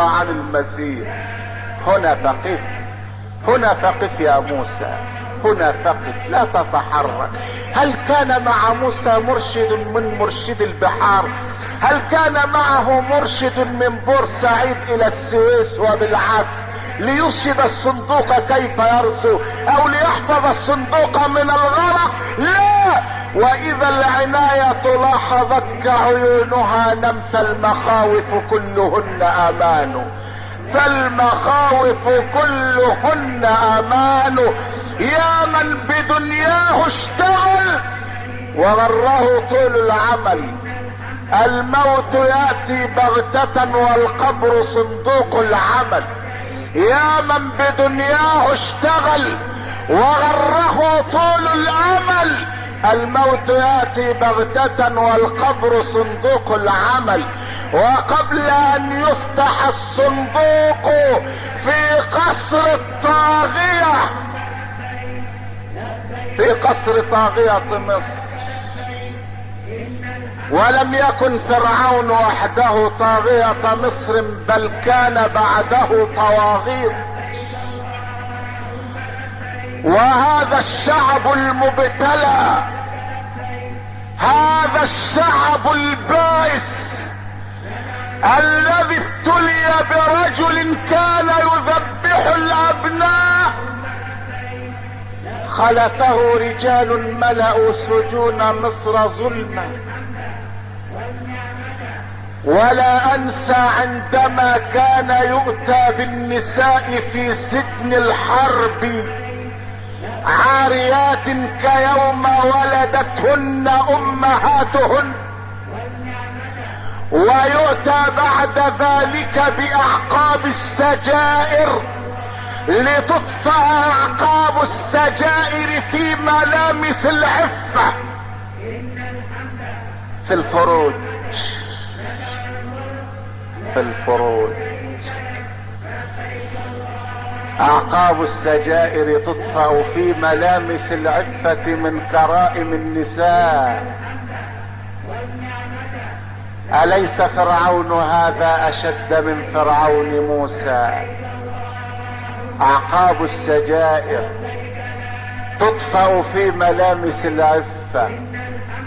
عن المسيح. هنا فقف، هنا فقف يا موسى، هنا فقف، لا تتحرك. هل كان مع موسى مرشد من مرشد البحار؟ هل كان معه مرشد من بورسعيد الى السويس وبالعكس ليرشد الصندوق كيف يرسو او ليحفظ الصندوق من الغرق؟ لا. واذا العناية لاحظتك عيونها نم، فالمخاوف كلهن امان، فالمخاوف كلهن امان. يا من بدنياه اشتغل وغره طول العمل، الموت يأتي بغتة والقبر صندوق العمل. يا من بدنياه اشتغل وغره طول الامل، الموت يأتي بغتة والقبر صندوق العمل. وقبل ان يفتح الصندوق في قصر الطاغية، في قصر طاغية مصر، ولم يكن فرعون وحده طاغية مصر بل كان بعده طواغيت. وهذا الشعب المبتلى، هذا الشعب البائس الذي ابتلي برجل كان يذبح الابناء، خلفه رجال ملأوا سجون مصر ظلما. ولا انسى عندما كان يؤتى بالنساء في سجن الحرب عاريات كيوم ولدتهن امهاتهن، ويؤتى بعد ذلك باعقاب السجائر لتطفأ اعقاب السجائر في ملامس العفة في الفروج، في الفروج. اعقاب السجائر تطفأ في ملامس العفة من كرائم النساء. اليس فرعون هذا اشد من فرعون موسى؟ اعقاب السجائر تطفأ في ملامس العفة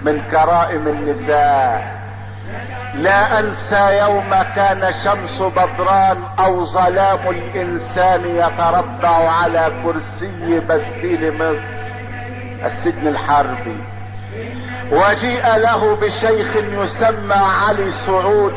من كرائم النساء. لا انسى يوم كان شمس بدران او ظلام الانسان يتربع على كرسي بستيل مصر السجن الحربي، وجيء له بشيخ يسمى علي سعود،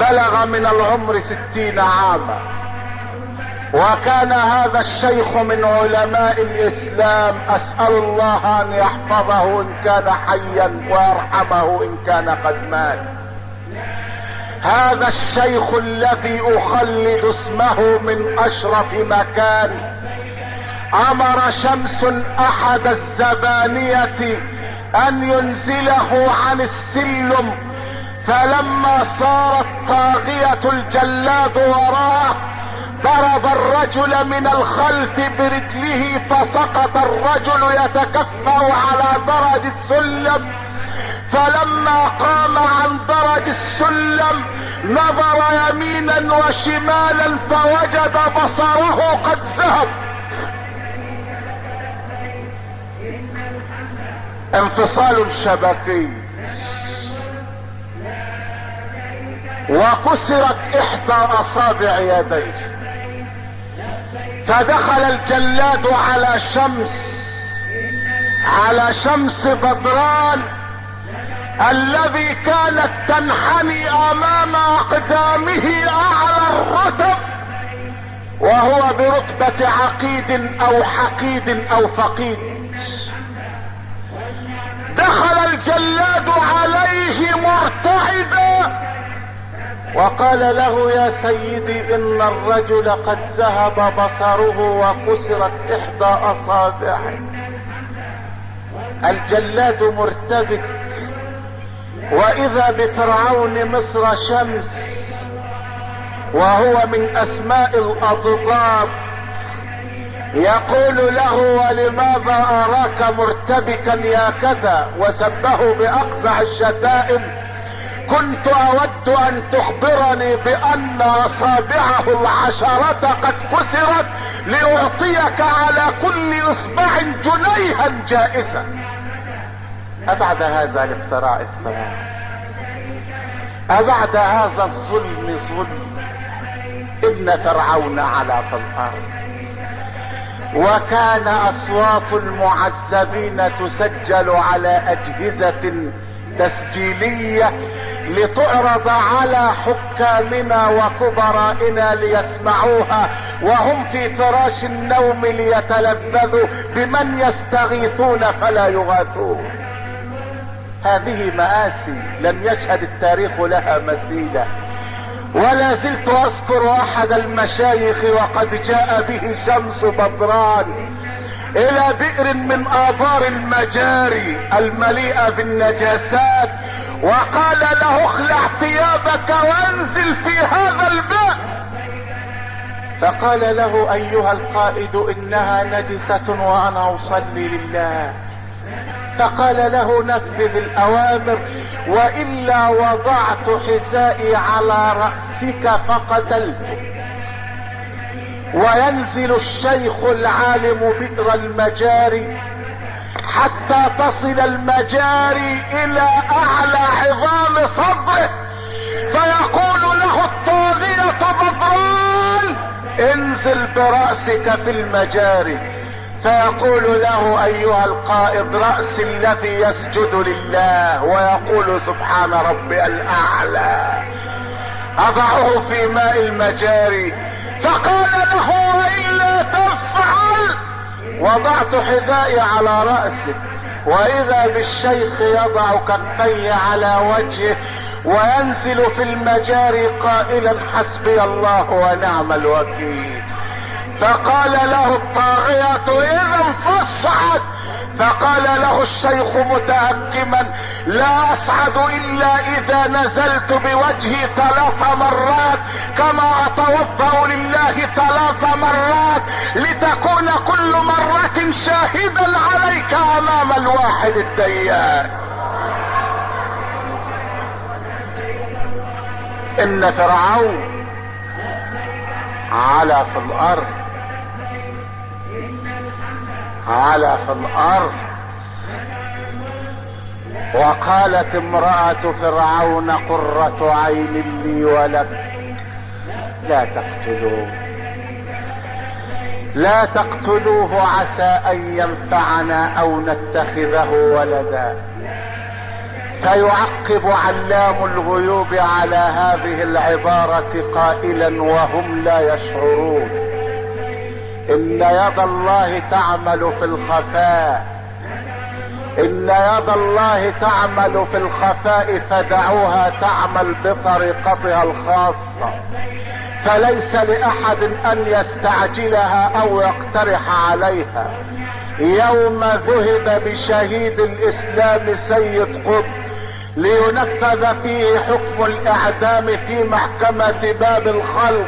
بلغ من العمر 60 عاما، وكان هذا الشيخ من علماء الاسلام. اسأل الله ان يحفظه ان كان حيا ويرحمه ان كان قد مات. هذا الشيخ الذي اخلد اسمه من اشرف مكان، امر شمس احد الزبانية ان ينزله عن السلم، فلما صارت طاغية الجلاد وراءه ضرب الرجل من الخلف برجله، فسقط الرجل يتكفأ على درج السلم. فلما قام عن درج السلم نظر يمينا وشمالا فوجد بصره قد ذهب. انفصال شبكي، وكسرت احدى اصابع يديه. فدخل الجلاد على شمس بدران الذي كانت تنحني امام اقدامه اعلى الرتب، وهو برتبة عقيد او حقيد او فقيد. دخل الجلاد عليه مرتعدا وقال له: يا سيدي ان الرجل قد ذهب بصره وكسرت احدى اصابعه. الجلاد مرتبك، واذا بفرعون مصر شمس وهو من اسماء الاضداد، يقول له: ولماذا اراك مرتبكا يا كذا؟ وسبه باقزع الشتائم. كنت اود ان تخبرني بان اصابعه العشرة قد كسرت لاعطيك على كل اصبع جنيها جائزة. ابعد هذا الافتراء افتراء، ابعد هذا الظلم ظلم. ابن فرعون علا في الارض، وكان اصوات المعذبين تسجل على اجهزة تسجيلية لتعرض على حكامنا وكبرائنا ليسمعوها وهم في فراش النوم ليتلذذوا بمن يستغيثون فلا يغاثون. هذه مآسي لم يشهد التاريخ لها مثيلا. ولا زلت اذكر احد المشايخ وقد جاء به شمس بدران الى بئر من ابار المجاري المليئة بالنجاسات، وقال له اخلع ثيابك وانزل في هذا البئر. فقال له ايها القائد انها نجسة وانا اصلي لله. فقال له نفذ الاوامر والا وضعت حذائي على رأسك فقتلتك. وينزل الشيخ العالم بئر المجاري حتى تصل المجاري الى اعلى عظام صدره، فيقول له الطاغية بدران انزل برأسك في المجاري. فيقول له ايها القائد رأس الذي يسجد لله ويقول سبحان ربي الاعلى اضعه في ماء المجاري. فقال له والا تفعل وضعت حذائي على رأسه. واذا بالشيخ يضع كفيه على وجهه وينزل في المجاري قائلا حسبي الله ونعم الوكيل. فقال له الطاغية اذا فاصعد. فقال له الشيخ متهكما لا اصعد الا اذا نزلت بوجهي 3 مرات كما اتوضا لله 3 مرات لتكون كل مرة شاهدا عليك امام الواحد الديان. ان فرعون علا في الارض، علا في الارض. وقالت امرأة فرعون قرة عين لي ولك لا تقتلوه، لا تقتلوه عسى ان ينفعنا او نتخذه ولدا. فيعقب علام الغيوب على هذه العبارة قائلا وهم لا يشعرون ان يد الله تعمل في الخفاء، ان يد الله تعمل في الخفاء فدعوها تعمل بطريقتها الخاصة. فليس لاحد ان يستعجلها او يقترح عليها. يوم ذهب بشهيد الاسلام سيد قطب لينفذ فيه حكم الاعدام في محكمة باب الخلق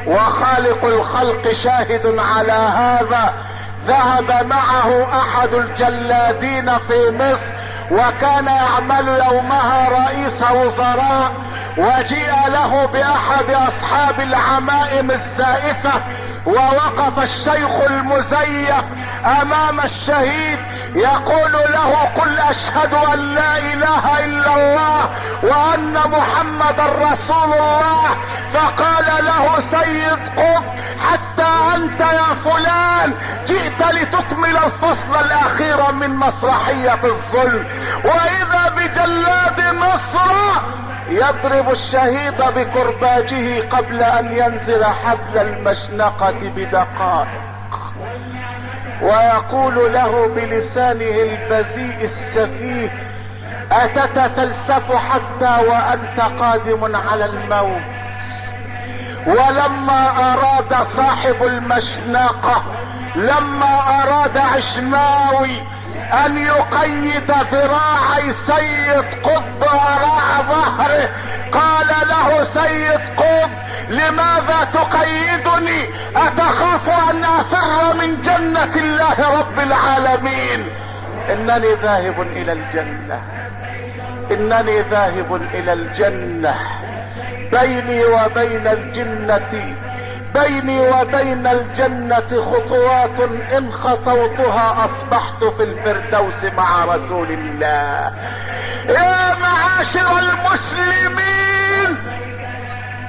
وخالق الخلق شاهد على هذا، ذهب معه احد الجلادين في مصر وكان يعمل يومها رئيس وزراء، وجيء له باحد اصحاب العمائم الزائفة ووقف الشيخ المزيف امام الشهيد يقول له قل اشهد ان لا اله الا الله وان محمد رسول الله. فقال له سيد قطب حتى انت يا فلان جئت لتكمل الفصل الاخير من مسرحية الظلم. واذا بجلاد مصر يضرب الشهيد بكرباجه قبل ان ينزل حبل المشنقة بدقائق، ويقول له بلسانه البذيء السفيه اتتفلسف حتى وانت قادم على الموت. ولما اراد صاحب المشنقة، لما اراد عشماوي ان يقيد ذراعي سيد قطب وراء ظهره قال له سيد قطب لماذا تقيدني؟ اتخاف ان افر من جنة الله رب العالمين؟ انني ذاهب الى الجنة، انني ذاهب الى الجنة، بيني وبين الجنة بيني وبين الجنة خطوات ان خطوتها اصبحت في الفردوس مع رسول الله. يا معاشر المسلمين،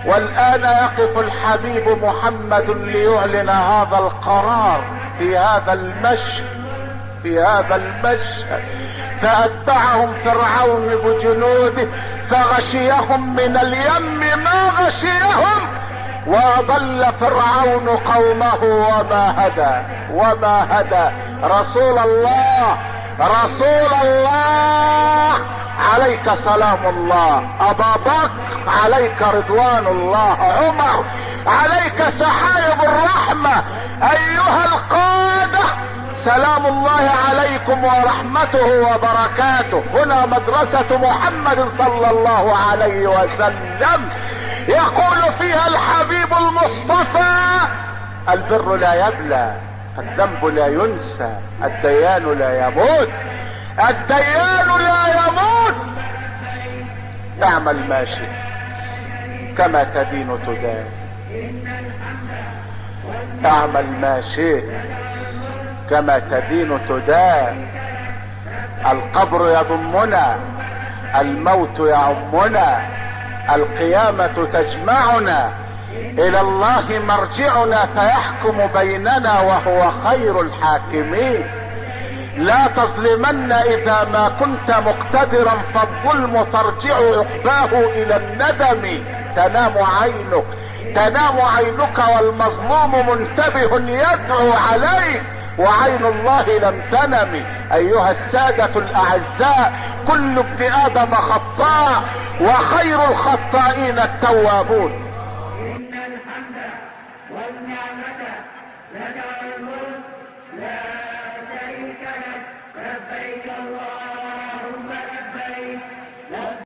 والان يقف الحبيب محمد ليعلن هذا القرار في هذا المشهد. فأتبعهم فرعون بجنوده فغشيهم من اليم ما غشيهم، وأضل فرعون قومه وما هدى. رسول الله عليك سلام الله، أبا بكر عليك رضوان الله، عمر عليك سحائب الرحمة، أيها القادة سلام الله عليكم ورحمته وبركاته. هنا مدرسة محمد صلى الله عليه وسلم، يقول فيها الحبيب المصطفى: البر لا يبلى، الذنب لا ينسى، الديان لا يموت، اعمل ما شئت كما تدين تدان، اعمل ما شئت كما تدين تدان. القبر يضمنا، الموت يعمنا، القيامة تجمعنا، الى الله مرجعنا فيحكم بيننا وهو خير الحاكمين. لا تظلمن اذا ما كنت مقتدرا، فالظلم ترجع عقباه الى الندم. تنام عينك والمظلوم منتبه يدعو عليك، وعين الله لم تنم. ايها السادة الاعزاء، كل ابن ادم خطاء وخير الخطائين التوابون. إن الحمد والنعمة لك والملك لا شريك لك، لبيك اللهم لبيك.